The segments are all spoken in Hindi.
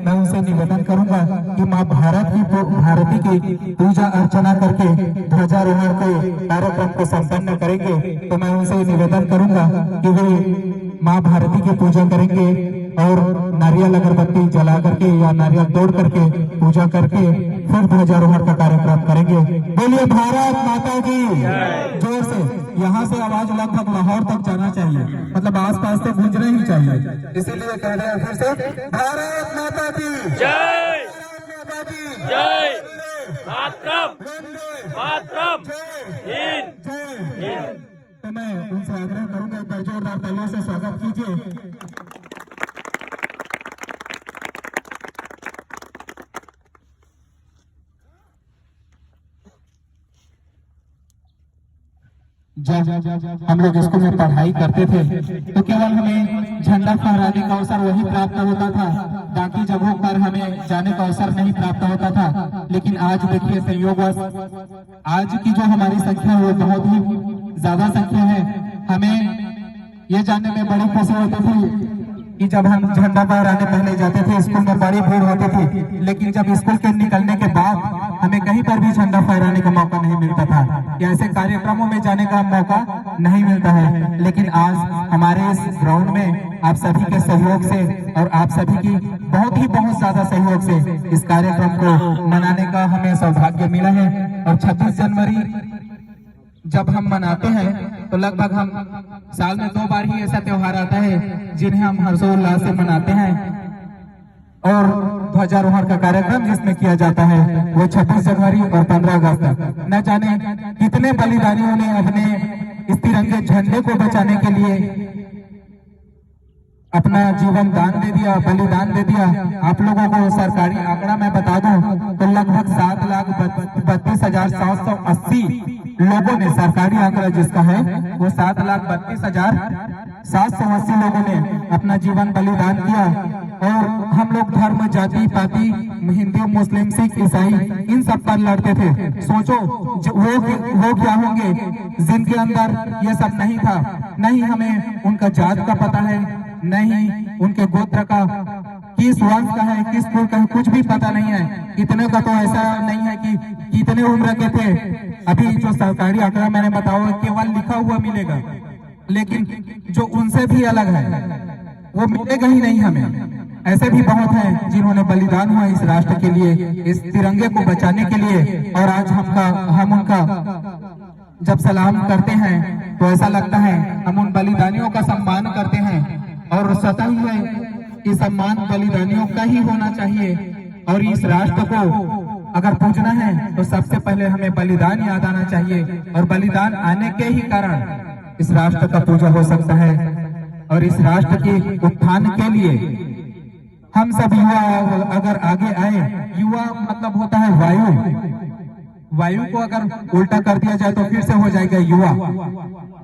मैं उनसे निवेदन करूंगा कि माँ भारती की पूजा अर्चना करके ध्वजारोहण के कार्यक्रम को संपन्न करेंगे। तो मैं उनसे निवेदन करूंगा कि वे माँ भारती की पूजा करेंगे और नारियल अगरबत्ती जला करके या नारियल तोड़ करके पूजा करके फिर ध्वजारोहण का कार्यक्रम करेंगे। बोलिए भारत माता की जोर से। यहाँ से आवाज लगभग लाहौर तक जाना चाहिए, मतलब आसपास से गूंजना ही चाहिए। इसीलिए कह रहे हैं फिर से, भारत माता की जय, माता की जय, मातरम, मातरम, जय। तो मैं उनसे आग्रह करूंगा, एक बार जोरदार तालियों से स्वागत कीजिए। जब हम लोग स्कूल में पढ़ाई करते थे तो केवल हमें झंडा फहराने का अवसर वही प्राप्त होता था, बाकी जगहों पर हमें जाने का अवसर नहीं प्राप्त होता था। लेकिन आज देखिए संयोगवश आज की जो हमारी संख्या है वो बहुत ही ज्यादा संख्या है। हमें ये जानने में बड़ी खुशी होती थी कि जब हम झंडा फहराने पहले जाते थे स्कूल में बड़ी भीड़ होती थी, लेकिन जब स्कूल के निकलने के बाद हमें कहीं पर भी झंडा फहराने का मौका नहीं मिलता था, या ऐसे कार्यक्रमों में जाने का मौका नहीं मिलता है। लेकिन आज हमारे इस ग्राउंड में आप सभी के सहयोग से और आप सभी की बहुत ज्यादा सहयोग से इस कार्यक्रम को मनाने का हमें सौभाग्य मिला है। और 26 जनवरी जब हम मनाते हैं तो लगभग हम साल में 2 बार ही ऐसा त्योहार आता है जिन्हें हम हर्षोल्लास से मनाते हैं। और ध्वजारोहण का कार्यक्रम जिसमें किया जाता है वो 26 जनवरी और 15 अगस्त। न जाने कितने बलिदानियों ने अपने इस तिरंगे झंडे को बचाने के लिए अपना जीवन दान दे दिया, बलिदान दे दिया। आप लोगों को सरकारी आंकड़ा मैं बता दूं तो लगभग 7,32,780 लोगों ने, सरकारी आंकड़ा जिसका है वो 7,32,780 लोगों ने अपना जीवन बलिदान किया। और हम लोग धर्म, जाति पाति, हिंदू, मुस्लिम, सिख, ईसाई इन सब पर लड़ते थे। सोचो वो क्या होंगे जिनके अंदर ये सब नहीं था। नहीं हमें उनका जात का पता है, नहीं उनके गोत्र का, किस वंश का है, किस कुल का है, कुछ भी पता नहीं है। इतने का तो ऐसा नहीं है कि कितने उम्र के थे। अभी जो सरकारी आंकड़ा मैंने बताया केवल लिखा हुआ मिलेगा, लेकिन जो उनसे भी अलग है वो मिलेगा ही नहीं हमें। ऐसे भी बहुत हैं जिन्होंने बलिदान हुआ इस राष्ट्र के लिए, इस तिरंगे को बचाने के लिए। और आज हम उनका जब सलाम करते हैं तो ऐसा लगता है हम उन बलिदानियों का सम्मान करते हैं। और स्वतः ही है कि सम्मान बलिदानियों का ही होना चाहिए। और इस राष्ट्र को अगर पूजना है तो सबसे पहले हमें बलिदान याद आना चाहिए, और बलिदान आने के ही कारण इस राष्ट्र का पूजा हो सकता है। और इस राष्ट्र के उत्थान के लिए हम सब युवा अगर आगे आए, युवा मतलब होता है वायु, वायु को अगर उल्टा कर दिया जाए तो फिर से हो जाएगा युवा।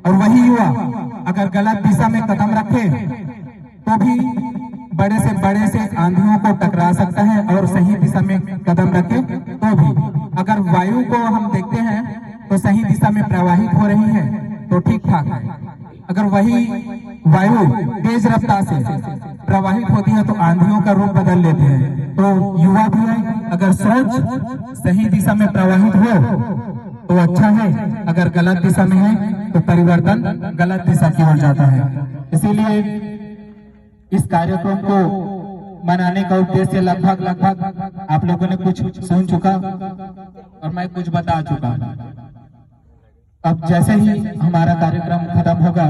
और वही युवा अगर गलत दिशा में कदम रखे तो भी बड़े से आंधियों को टकरा सकता है, और सही दिशा में कदम रखे तो भी। अगर वायु को हम देखते हैं तो सही दिशा में प्रवाहित हो रही है तो ठीक ठाक है। अगर वही वायु तेज रफ्तार से प्रवाहित होती है तो आंधियों का रूप बदल लेते हैं। तो युवा भी है, अगर सोच सही दिशा में प्रवाहित हो तो अच्छा है, अगर गलत दिशा में है तो परिवर्तन गलत दिशा की ओर जाता है। इसीलिए इस कार्यक्रम को मनाने का उद्देश्य लगभग आप लोगों ने कुछ सुन चुका और मैं कुछ बता चुका। अब जैसे ही हमारा कार्यक्रम खत्म होगा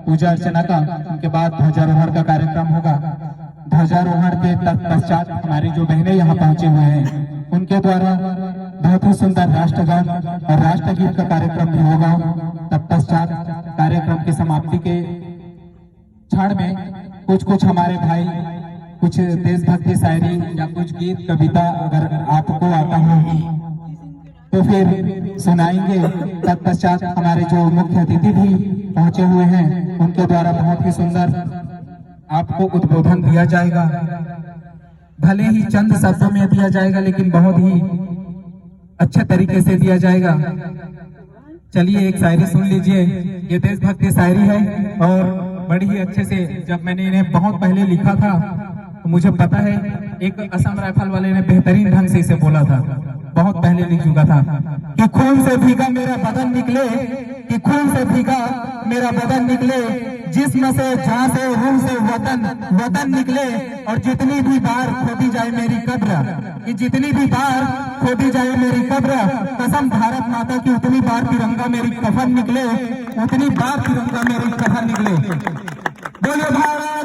पूजा अर्चना का, उनके बाद ध्वजारोहण का कार्यक्रम होगा। ध्वजारोहण के तत्पश्चात हमारी जो बहनें यहाँ पहुंचे हुए हैं उनके द्वारा बहुत ही सुंदर राष्ट्रगान और राष्ट्रगीत का कार्यक्रम भी होगा। तत्पश्चात कार्यक्रम की समाप्ति के क्षण में कुछ हमारे भाई कुछ देशभक्ति शायरी या कुछ गीत कविता अगर आपको आता हो तो फिर सुनाएंगे। तत्पश्चात हमारे जो मुख्य अतिथि भी पहुंचे हुए हैं उनके द्वारा बहुत ही सुंदर आपको उद्बोधन दिया जाएगा। भले ही चंद शब्दों में दिया जाएगा लेकिन बहुत ही अच्छे तरीके से दिया जाएगा। चलिए एक शायरी सुन लीजिए। ये देशभक्ति शायरी है और बड़ी ही अच्छे से, जब मैंने इन्हें बहुत पहले लिखा था मुझे पता है एक असम राइफल वाले ने बेहतरीन ढंग से इसे बोला था, बहुत पहले लिख चुका था कि खून से भीगा मेरा बदन निकले, कि खून से भीगा मेरा बदन निकले, जिस्म से जहां से रूह से वतन निकले, और जितनी भी बार खोदी जाए मेरी कब्र, कि जितनी भी बार खोदी जाए मेरी कब्र, कसम भारत माता की उतनी बार तिरंगा मेरी कफन निकले, उतनी बार तिरंगा मेरी कफन निकले। बोले भारत